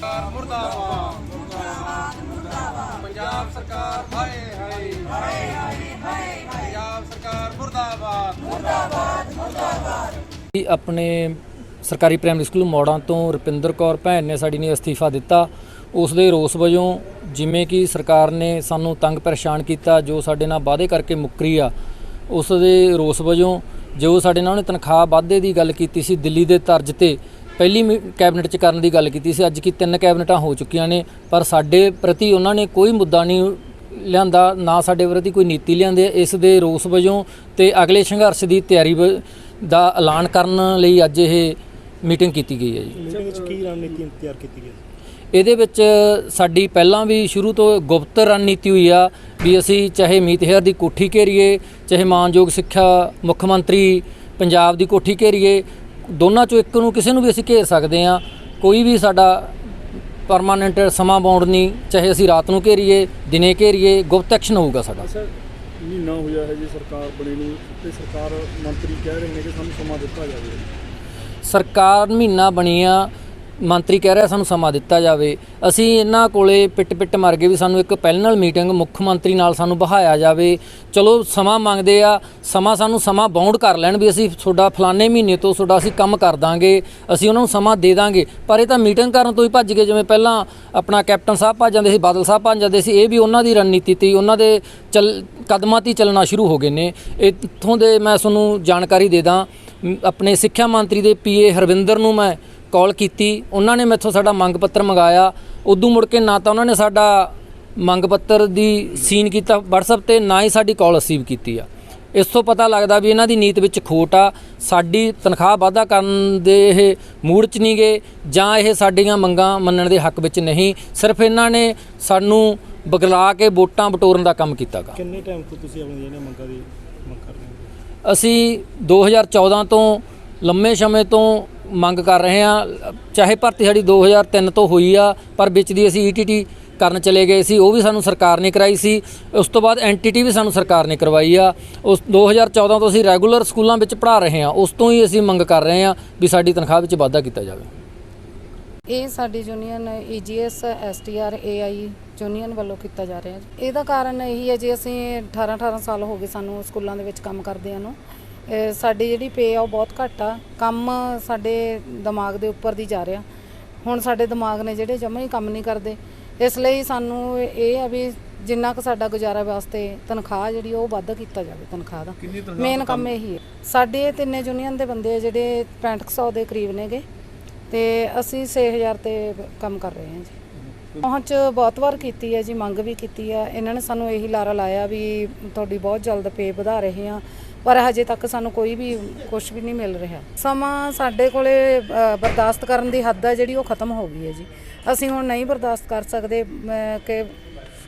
मुर्दाबाद पंजाब सरकार हाय हाय पंजाब सरकार मुर्दाबाद अपने सरकारी प्राइमरी स्कूल मौड़ां तो रुपिंदर कौर भैन ने साड़ी ने अस्तीफा दिता। उस दे रोस वजों जिमें कि सरकार ने सानू तंग परेशान किया, जो साडे नाल वादे करके मुकरी आ, उस दे रोस वजों जो साडे नाल उन्हें तनख्वाह वाधे की गल की सी दिल्ली के तर्ज ते पहली कैबिनेट च करने की गल की सी। अज की 3 कैबिनेटां हो चुकियां ने, पर साडे प्रति उन्होंने कोई मुद्दा नहीं लिआंदा, ना साडे प्रति कोई नीति लिआंदे। इस दे रोस वजों ते अगले संघर्ष की तैयारी दा ऐलान करन लई अज ये मीटिंग की गई है जी। मीटिंग की रणनीति तैयार की गई? ਇਹਦੇ ਵਿੱਚ ਸਾਡੀ ਪਹਿਲਾਂ ਵੀ ਸ਼ੁਰੂ ਤੋਂ ਗੁਪਤ ਰਣਨੀਤੀ ਹੋਈ ਆ ਵੀ ਅਸੀਂ ਚਾਹੇ ਮੀਤ ਹੇਅਰ ਦੀ ਕੋਠੀ ਘੇਰੀਏ, ਚਾਹੇ ਮਾਨਯੋਗ ਸਿੱਖਿਆ ਮੁੱਖ ਮੰਤਰੀ ਪੰਜਾਬ ਦੀ ਕੋਠੀ ਘੇਰੀਏ, ਦੋਨਾਂ ਚੋਂ ਇੱਕ ਨੂੰ ਕਿਸੇ ਨੂੰ ਵੀ ਅਸੀਂ ਘੇਰ ਸਕਦੇ ਆ। ਕੋਈ ਵੀ ਸਾਡਾ ਪਰਮਾਨੈਂਟ ਸਮਾਂ ਬਾਉਂਡ ਨਹੀਂ, ਚਾਹੇ ਅਸੀਂ ਰਾਤ ਨੂੰ ਘੇਰੀਏ ਦਿਨੇ ਘੇਰੀਏ, ਗੁਪਤ ਐਕਸ਼ਨ ਹੋਊਗਾ ਸਾਡਾ। ਮਹੀਨਾ ਹੋਇਆ ਹੈ ਜੀ ਸਰਕਾਰ ਬਣੀ ਨੂੰ ਤੇ ਸਰਕਾਰ ਮੰਤਰੀ ਕਹਿ ਰਹੇ ਨੇ ਕਿ ਸਾਨੂੰ ਸਮਾਂ ਦਿੱਤਾ ਜਾਵੇ। ਸਰਕਾਰ ਮਹੀਨਾ ਬਣੀ ਆ, ਮੰਤਰੀ ਕਹਿ ਰਿਹਾ ਸਾਨੂੰ ਸਮਾਂ ਦਿੱਤਾ ਜਾਵੇ। ਅਸੀਂ ਇਹਨਾਂ ਕੋਲੇ ਪਿੱਟ ਮਰ ਗਏ ਵੀ ਸਾਨੂੰ ਇੱਕ ਪੈਨਲ ਮੀਟਿੰਗ ਮੁੱਖ ਮੰਤਰੀ ਨਾਲ ਸਾਨੂੰ ਬਹਾਇਆ ਜਾਵੇ। ਚਲੋ ਸਮਾਂ ਮੰਗਦੇ ਆ, ਸਾਨੂੰ ਸਮਾਂ ਬਾਉਂਡ ਕਰ ਲੈਣ ਵੀ ਅਸੀਂ ਤੁਹਾਡਾ ਫਲਾਣੇ ਮਹੀਨੇ ਤੋਂ ਤੁਹਾਡਾ ਅਸੀਂ ਕੰਮ ਕਰ ਦਾਂਗੇ, ਅਸੀਂ ਉਹਨਾਂ ਨੂੰ ਸਮਾਂ ਦੇ ਦਾਂਗੇ। ਪਰ ਇਹ ਤਾਂ ਮੀਟਿੰਗ ਕਰਨ ਤੋਂ ਹੀ ਭੱਜ ਗਏ। ਜਿਵੇਂ ਪਹਿਲਾਂ ਆਪਣਾ ਕੈਪਟਨ ਸਾਹਿਬ ਭੱਜ ਜਾਂਦੇ ਸੀ, ਬਾਦਲ ਸਾਹਿਬ ਭੱਜ ਜਾਂਦੇ ਸੀ, ਇਹ ਵੀ ਉਹਨਾਂ ਦੀ ਰਣਨੀਤੀ ਤੀ, ਉਹਨਾਂ ਦੇ ਕਦਮਾਂ 'ਤੇ ਚੱਲਣਾ ਸ਼ੁਰੂ ਹੋ ਗਏ ਨੇ। ਇੱਥੋਂ ਦੇ ਮੈਂ ਤੁਹਾਨੂੰ ਜਾਣਕਾਰੀ ਦੇ ਦਾਂ, ਆਪਣੇ ਸਿੱਖਿਆ ਮੰਤਰੀ ਦੇ PA ਹਰਵਿੰਦਰ ਨੂੰ ਮੈਂ कॉल की, उन्होंने मैथों साडा मंग पत्र मंगाया। उदों मुड़ के ना तो उन्होंने साडा मंग पत्र दी सीन किया WhatsApp ते, ना ही साडी कॉल रिसीव की आ। इस तो पता लगता भी इन्हां दी नीत विच खोट आ, साडी तनख्वाह वाधा करन दे इह मूड च नहीं गए, जां इह साडीआं मंगां मन्नण दे हक विच नहीं, सिर्फ इन्हां ने सानू बगला के वोटां बटोरन दा काम कीता गा। किन्ने टाइम तो तुसीं अपनी जिहड़ियां मंगां दी मंग कर रहे हो? असीं 2014 तो लंबे समय तो ਮੰਗ ਕਰ ਰਹੇ ਹਾਂ। ਚਾਹੇ ਭਰਤੀ ਸਾਡੀ 2003 ਤੋਂ ਹੋਈ ਆ, ਪਰ ਵਿੱਚ ਦੀ ਅਸੀਂ ETT ਕਰਨ ਚਲੇ ਗਏ ਸੀ, ਉਹ ਵੀ ਸਾਨੂੰ ਸਰਕਾਰ ਨੇ ਕਰਾਈ ਸੀ। ਉਸ ਤੋਂ ਬਾਅਦ NTT ਵੀ ਸਾਨੂੰ ਸਰਕਾਰ ਨੇ ਕਰਵਾਈ ਆ। ਉਸ 2014 ਤੋਂ ਅਸੀਂ ਰੈਗੂਲਰ ਸਕੂਲਾਂ ਵਿੱਚ ਪੜ੍ਹਾ ਰਹੇ ਹਾਂ, ਉਸ ਤੋਂ ਹੀ ਅਸੀਂ ਮੰਗ ਕਰ ਰਹੇ ਹਾਂ ਵੀ ਸਾਡੀ ਤਨਖਾਹ ਵਿੱਚ ਵਾਧਾ ਕੀਤਾ ਜਾਵੇ। ਇਹ ਸਾਡੀ union EGS STR AI union ਵੱਲੋਂ ਕੀਤਾ ਜਾ ਰਿਹਾ। ਇਹਦਾ ਕਾਰਨ ਇਹੀ ਹੈ ਜੀ, ਅਸੀਂ 18 ਸਾਲ ਹੋ ਗਏ ਸਾਨੂੰ ਸਕੂਲਾਂ ਦੇ ਵਿੱਚ ਕੰਮ ਕਰਦਿਆਂ ਨੂੰ। ਸਾਡੀ ਜਿਹੜੀ ਪੇ ਆ ਉਹ ਬਹੁਤ ਘੱਟ ਆ, ਕੰਮ ਸਾਡੇ ਦਿਮਾਗ ਦੇ ਉੱਪਰ ਦੀ ਜਾ ਰਿਹਾ। ਹੁਣ ਸਾਡੇ ਦਿਮਾਗ ਨੇ ਜਿਹੜੇ ਜਮਾਂ ਹੀ ਕੰਮ ਨਹੀਂ ਕਰਦੇ, ਇਸ ਲਈ ਸਾਨੂੰ ਇਹ ਆ ਵੀ ਜਿੰਨਾ ਕੁ ਸਾਡਾ ਗੁਜ਼ਾਰਾ ਵਾਸਤੇ ਤਨਖਾਹ ਜਿਹੜੀ ਉਹ ਵਾਧਾ ਕੀਤਾ ਜਾਵੇ। ਤਨਖਾਹ ਦਾ ਮੇਨ ਕੰਮ ਇਹੀ ਹੈ। ਸਾਡੇ ਤਿੰਨੇ ਯੂਨੀਅਨ ਦੇ ਬੰਦੇ ਜਿਹੜੇ 6500 ਦੇ ਕਰੀਬ ਨੇਗੇ, ਤੇ ਅਸੀਂ 6000 ਤੇ ਕੰਮ ਕਰ ਰਹੇ ਹਾਂ ਜੀ। ਪਹੁੰਚ ਬਹੁਤ ਵਾਰ ਕੀਤੀ ਹੈ ਜੀ, ਮੰਗ ਵੀ ਕੀਤੀ ਆ। ਇਹਨਾਂ ਨੇ ਸਾਨੂੰ ਇਹੀ ਲਾਰਾ ਲਾਇਆ ਵੀ ਤੁਹਾਡੀ ਬਹੁਤ ਜਲਦ ਪੇ ਵਧਾ ਰਹੇ ਹਾਂ, ਪਰ ਹਜੇ ਤੱਕ ਸਾਨੂੰ ਕੋਈ ਵੀ ਕੁਛ ਵੀ ਨਹੀਂ ਮਿਲ ਰਿਹਾ। ਸਮਾਂ ਸਾਡੇ ਕੋਲੇ ਬਰਦਾਸ਼ਤ ਕਰਨ ਦੀ ਹੱਦ ਹੈ ਜਿਹੜੀ ਉਹ ਖਤਮ ਹੋ ਗਈ ਹੈ ਜੀ। ਅਸੀਂ ਹੁਣ ਨਹੀਂ ਬਰਦਾਸ਼ਤ ਕਰ ਸਕਦੇ ਕਿ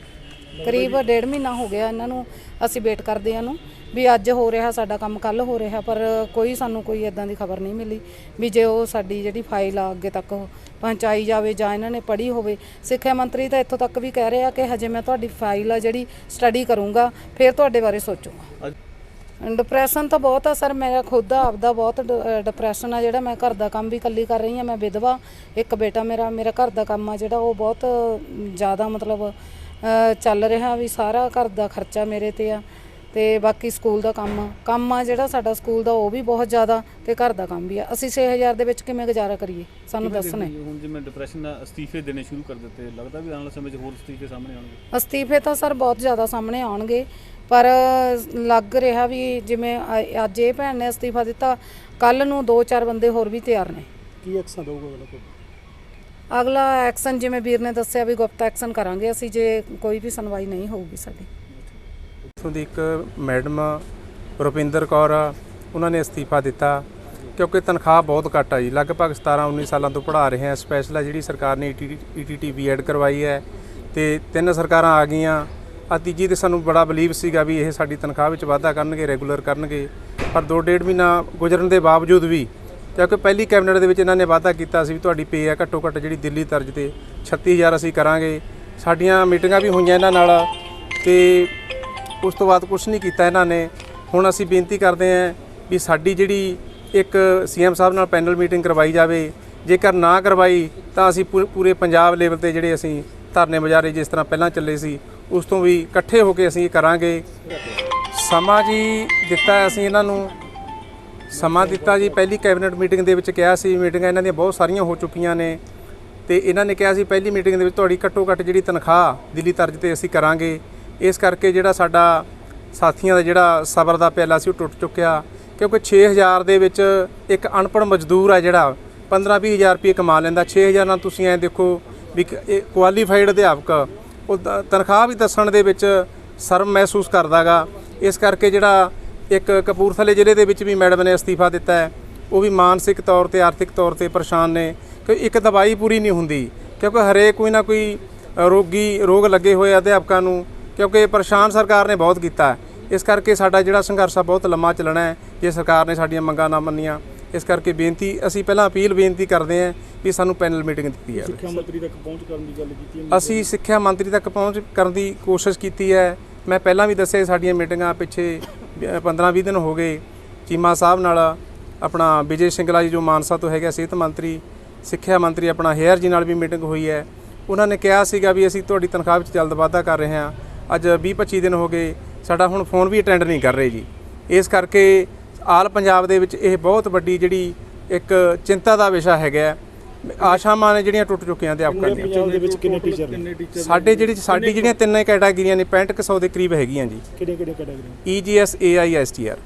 ਕਰੀਬ 1.5 ਮਹੀਨਾ ਹੋ ਗਿਆ ਇਹਨਾਂ ਨੂੰ ਅਸੀਂ ਵੇਟ ਕਰਦੇ ਹਾਂ ਨੂੰ ਵੀ ਅੱਜ ਹੋ ਰਿਹਾ ਸਾਡਾ ਕੰਮ, ਕੱਲ੍ਹ ਹੋ ਰਿਹਾ, ਪਰ ਸਾਨੂੰ ਕੋਈ ਇੱਦਾਂ ਦੀ ਖਬਰ ਨਹੀਂ ਮਿਲੀ ਵੀ ਜੇ ਉਹ ਸਾਡੀ ਜਿਹੜੀ ਫਾਈਲ ਆ ਅੱਗੇ ਤੱਕ ਪਹੁੰਚਾਈ ਜਾਵੇ ਜਾਂ ਇਹਨਾਂ ਨੇ ਪੜ੍ਹੀ ਹੋਵੇ। ਸਿੱਖਿਆ ਮੰਤਰੀ ਤਾਂ ਇੱਥੋਂ ਤੱਕ ਵੀ ਕਹਿ ਰਿਹਾ ਕਿ ਹਜੇ ਮੈਂ ਤੁਹਾਡੀ ਫਾਈਲ ਆ ਜਿਹੜੀ ਸਟੱਡੀ ਕਰੂੰਗਾ, ਫਿਰ ਤੁਹਾਡੇ ਬਾਰੇ ਸੋਚੂੰਗਾ। ਡਿਪਰੈਸ਼ਨ ਤਾਂ ਬਹੁਤ ਆ ਸਰ, ਮੇਰਾ ਖੁਦ ਦਾ ਆਪਦਾ ਬਹੁਤ ਡਿਪਰੈਸ਼ਨ ਆ। ਜਿਹੜਾ ਮੈਂ ਘਰ ਦਾ ਕੰਮ ਵੀ ਇਕੱਲੀ ਕਰ ਰਹੀ ਹਾਂ, ਮੈਂ ਵਿਧਵਾ, ਇੱਕ ਬੇਟਾ ਮੇਰਾ ਘਰ ਦਾ ਕੰਮ ਆ ਜਿਹੜਾ ਉਹ ਬਹੁਤ ਜ਼ਿਆਦਾ ਮਤਲਬ ਚੱਲ ਰਿਹਾ ਵੀ ਸਾਰਾ ਘਰ ਦਾ ਖਰਚਾ ਮੇਰੇ 'ਤੇ ਆ, ਤੇ ਬਾਕੀ ਸਕੂਲ ਦਾ ਕੰਮ ਆ ਜਿਹੜਾ ਸਾਡਾ ਸਕੂਲ ਦਾ ਉਹ ਵੀ ਬਹੁਤ ਜ਼ਿਆਦਾ, ਤੇ ਘਰ ਦਾ ਕੰਮ ਵੀ ਆ। ਅਸੀਂ 6000 ਦੇ ਵਿੱਚ ਕਿਵੇਂ ਗੁਜ਼ਾਰਾ ਕਰੀਏ, ਸਾਨੂੰ ਦੱਸਣਾ। ਹੁਣ ਜਿਵੇਂ ਡਿਪਰੈਸ਼ਨ ਨਾਲ ਅਸਤੀਫੇ ਦੇਣੇ ਸ਼ੁਰੂ ਕਰ ਦਿੱਤੇ, ਲੱਗਦਾ ਵੀ ਆਉਣ ਵਾਲੇ ਸਮੇਂ 'ਚ ਹੋਰ ਅਸਤੀਫੇ ਸਾਹਮਣੇ ਆਉਣਗੇ? ਅਸਤੀਫੇ ਤਾਂ ਸਰ ਬਹੁਤ ਜ਼ਿਆਦਾ ਸਾਹਮਣੇ ਆਉਣਗੇ, ਪਰ ਲੱਗ ਰਿਹਾ ਵੀ ਜਿਵੇਂ ਅੱਜ ਇਹ ਭੈਣ ਨੇ ਅਸਤੀਫਾ ਦਿੱਤਾ, ਕੱਲ੍ਹ ਨੂੰ 2-4 ਬੰਦੇ ਹੋਰ ਵੀ ਤਿਆਰ ਨੇ। ਕੀ ਐਕਸ਼ਨ ਦਊਗਾ ਅਗਲਾ ਐਕਸ਼ਨ ਜਿਵੇਂ ਵੀਰ ਨੇ ਦੱਸਿਆ ਵੀ ਗੁਪਤ ਐਕਸ਼ਨ ਕਰਾਂਗੇ ਅਸੀਂ ਜੇ ਕੋਈ ਵੀ ਸੁਣਵਾਈ ਨਹੀਂ ਹੋਊਗੀ ਸਾਡੀ। ਇੱਥੋਂ ਦੀ ਇੱਕ ਮੈਡਮ ਰੁਪਿੰਦਰ ਕੌਰ ਆ, ਉਹਨਾਂ ਨੇ ਅਸਤੀਫਾ ਦਿੱਤਾ ਕਿਉਂਕਿ ਤਨਖਾਹ ਬਹੁਤ ਘੱਟ ਆ ਜੀ। ਲਗਭਗ 17-19 ਸਾਲਾਂ ਤੋਂ ਪੜ੍ਹਾ ਰਹੇ ਹਾਂ। ਸਪੈਸ਼ਲ ਆ ਜਿਹੜੀ ਸਰਕਾਰ ਨੇ ETT B.Ed ਕਰਵਾਈ ਹੈ, ਅਤੇ 3 ਸਰਕਾਰਾਂ ਆ ਗਈਆਂ। ਆ ਤੀਜੀ 'ਤੇ ਸਾਨੂੰ ਬੜਾ ਬਲੀਵ ਸੀਗਾ ਵੀ ਇਹ ਸਾਡੀ ਤਨਖਾਹ ਵਿੱਚ ਵਾਧਾ ਕਰਨਗੇ, ਰੈਗੂਲਰ ਕਰਨਗੇ, ਪਰ 2-1.5 ਮਹੀਨਾ ਗੁਜ਼ਰਨ ਦੇ ਬਾਵਜੂਦ ਵੀ, ਕਿਉਂਕਿ ਪਹਿਲੀ ਕੈਬਨਿਟ ਦੇ ਵਿੱਚ ਇਹਨਾਂ ਨੇ ਵਾਅਦਾ ਕੀਤਾ ਸੀ ਵੀ ਤੁਹਾਡੀ ਪੇ ਆ ਘੱਟੋ ਘੱਟ ਜਿਹੜੀ ਦਿੱਲੀ ਤਰਜ਼ 'ਤੇ 36000 ਅਸੀਂ ਕਰਾਂਗੇ। ਸਾਡੀਆਂ ਮੀਟਿੰਗਾਂ ਵੀ ਹੋਈਆਂ ਇਹਨਾਂ ਨਾਲ, ਅਤੇ ਉਸ ਤੋਂ ਬਾਅਦ ਕੁਛ ਨਹੀਂ ਕੀਤਾ ਇਹਨਾਂ ਨੇ। ਹੁਣ ਅਸੀਂ ਬੇਨਤੀ ਕਰਦੇ ਹਾਂ ਵੀ ਸਾਡੀ ਜਿਹੜੀ ਇੱਕ CM ਸਾਹਿਬ ਨਾਲ ਪੈਨਲ ਮੀਟਿੰਗ ਕਰਵਾਈ ਜਾਵੇ ਜੇਕਰ ਨਾ ਕਰਵਾਈ ਤਾਂ ਅਸੀਂ ਪੂਰੇ ਪੰਜਾਬ ਲੈਵਲ ਤੇ ਜਿਹੜੇ ਅਸੀਂ ਧਰਨੇ ਮੁਜ਼ਾਹਰੇ ਜਿਸ ਤਰ੍ਹਾਂ ਪਹਿਲਾਂ ਚੱਲੇ ਸੀ ਉਸ ਤੋਂ ਵੀ ਇਕੱਠੇ ਹੋ ਕੇ ਅਸੀਂ ਇਹ ਕਰਾਂਗੇ। ਸਮਾਂ ਜੀ ਦਿੱਤਾ, ਅਸੀਂ ਇਹਨਾਂ ਨੂੰ ਸਮਾਂ ਦਿੱਤਾ ਜੀ। ਪਹਿਲੀ ਕੈਬਨਿਟ ਮੀਟਿੰਗ ਦੇ ਵਿੱਚ ਕਿਹਾ ਸੀ, ਮੀਟਿੰਗਾਂ ਇਹਨਾਂ ਦੀਆਂ ਬਹੁਤ ਸਾਰੀਆਂ ਹੋ ਚੁੱਕੀਆਂ ਨੇ, ਤੇ ਇਹਨਾਂ ਨੇ ਕਿਹਾ ਸੀ ਪਹਿਲੀ ਮੀਟਿੰਗ ਦੇ ਵਿੱਚ ਤੁਹਾਡੀ ਘੱਟੋ ਘੱਟ ਜਿਹੜੀ ਤਨਖਾਹ ਦਿੱਲੀ ਤਰਜ਼ ਤੇ ਅਸੀਂ ਕਰਾਂਗੇ। ਇਸ ਕਰਕੇ ਜਿਹੜਾ ਸਾਡਾ ਸਾਥੀਆਂ ਦਾ ਜਿਹੜਾ ਸਬਰ ਦਾ ਪਿਆਲਾ ਸੀ ਉਹ ਟੁੱਟ ਚੁੱਕਿਆ, ਕਿਉਂਕਿ 6000 ਦੇ ਵਿੱਚ ਇੱਕ ਅਨਪੜ੍ਹ ਮਜ਼ਦੂਰ ਆ ਜਿਹੜਾ 15-20 ਹਜ਼ਾਰ ਰੁਪਏ ਕਮਾ ਲੈਂਦਾ। 6000 ਨਾਲ ਤੁਸੀਂ ਐਂ ਦੇਖੋ ਵੀ ਕੁਆਲੀਫਾਈਡ ਅਧਿਆਪਕ ਉਹ ਤਨਖਾਹ ਵੀ ਦੱਸਣ ਦੇ ਵਿੱਚ ਸ਼ਰਮ ਮਹਿਸੂਸ ਕਰਦਾ ਗਾ। ਇਸ ਕਰਕੇ ਜਿਹੜਾ ਇੱਕ ਕਪੂਰਥਲੇ ਜ਼ਿਲ੍ਹੇ ਦੇ ਵਿੱਚ ਵੀ ਮੈਡਮ ਨੇ ਅਸਤੀਫਾ ਦਿੱਤਾ ਹੈ, ਉਹ ਵੀ ਮਾਨਸਿਕ ਤੌਰ ਤੇ ਆਰਥਿਕ ਤੌਰ ਤੇ ਪਰੇਸ਼ਾਨ ਨੇ, ਕਿਉਂਕਿ ਇੱਕ ਦਵਾਈ ਪੂਰੀ ਨਹੀਂ ਹੁੰਦੀ, ਕਿਉਂਕਿ ਹਰੇਕ ਕੋਈ ਨਾ ਕੋਈ ਰੋਗ ਲੱਗੇ ਹੋਏ ਅਧਿਆਪਕਾਂ ਨੂੰ, ਕਿਉਂਕਿ ਪਰੇਸ਼ਾਨ ਸਰਕਾਰ ਨੇ ਬਹੁਤ ਕੀਤਾ। ਇਸ ਕਰਕੇ ਸਾਡਾ ਜਿਹੜਾ ਸੰਘਰਸ਼ ਆ ਬਹੁਤ ਲੰਮਾ ਚੱਲਣਾ ਹੈ ਜੇ ਸਰਕਾਰ ਨੇ ਸਾਡੀਆਂ ਮੰਗਾਂ ਨਾ ਮੰਨੀਆਂ। ਇਸ ਕਰਕੇ ਅਸੀਂ ਪਹਿਲਾਂ ਬੇਨਤੀ ਕਰਦੇ ਹਾਂ ਵੀ ਸਾਨੂੰ ਪੈਨਲ ਮੀਟਿੰਗ ਦਿੱਤੀ ਹੈ। ਸਿੱਖਿਆ ਮੰਤਰੀ ਤੱਕ ਪਹੁੰਚ ਕਰਨ ਦੀ ਗੱਲ ਕੀਤੀ ਹੈ। ਅਸੀਂ ਸਿੱਖਿਆ ਮੰਤਰੀ ਤੱਕ ਪਹੁੰਚ ਕਰਨ ਦੀ ਕੋਸ਼ਿਸ਼ ਕੀਤੀ ਹੈ। ਮੈਂ ਪਹਿਲਾਂ ਵੀ ਦੱਸਿਆ ਸਾਡੀਆਂ ਮੀਟਿੰਗਾਂ ਪਿੱਛੇ 15-20 ਦਿਨ ਹੋ ਗਏ ਚੀਮਾ ਸਾਹਿਬ ਨਾਲ, ਆਪਣਾ ਵਿਜੇ ਸਿੰਗਲਾ ਜੀ ਜੋ ਮਾਨਸਾ ਤੋਂ ਹੈਗਾ ਸਿਹਤ ਮੰਤਰੀ, ਸਿੱਖਿਆ ਮੰਤਰੀ ਆਪਣਾ ਹੇਅਰ ਜੀ ਨਾਲ ਵੀ ਮੀਟਿੰਗ ਹੋਈ ਹੈ। ਉਹਨਾਂ ਨੇ ਕਿਹਾ ਸੀਗਾ ਵੀ ਅਸੀਂ ਤੁਹਾਡੀ ਤਨਖਾਹ ਵਿੱਚ ਜਲਦ ਵਾਧਾ ਕਰ ਰਹੇ ਹਾਂ। ਅੱਜ 20-25 ਦਿਨ ਹੋ ਗਏ, ਸਾਡਾ ਹੁਣ ਫੋਨ ਵੀ ਅਟੈਂਡ ਨਹੀਂ ਕਰ ਰਹੇ ਜੀ। ਇਸ ਕਰਕੇ ਆਲ ਪੰਜਾਬ ਦੇ ਵਿੱਚ ਇਹ ਬਹੁਤ ਵੱਡੀ ਜਿਹੜੀ ਇੱਕ ਚਿੰਤਾ ਦਾ ਵਿਸ਼ਾ ਹੈਗਾ। ਆਸ਼ਾਵਾਂ ਨੇ ਜਿਹੜੀਆਂ ਟੁੱਟ ਚੁੱਕੀਆਂ ਅਧਿਆਪਕਾਂ ਦੀਆਂ। ਪੰਜਾਬ ਦੇ ਵਿੱਚ ਕਿੰਨੇ ਟੀਚਰ ਨੇ? ਸਾਡੀ ਜਿਹੜੀਆਂ ਤਿੰਨ ਕੈਟਾਗਰੀਆਂ ਨੇ 6500 ਦੇ ਕਰੀਬ ਹੈਗੀਆਂ ਜੀ। ਕਿਹੜੇ ਕੈਟਾਗਰੀ? EGS, AI, STR।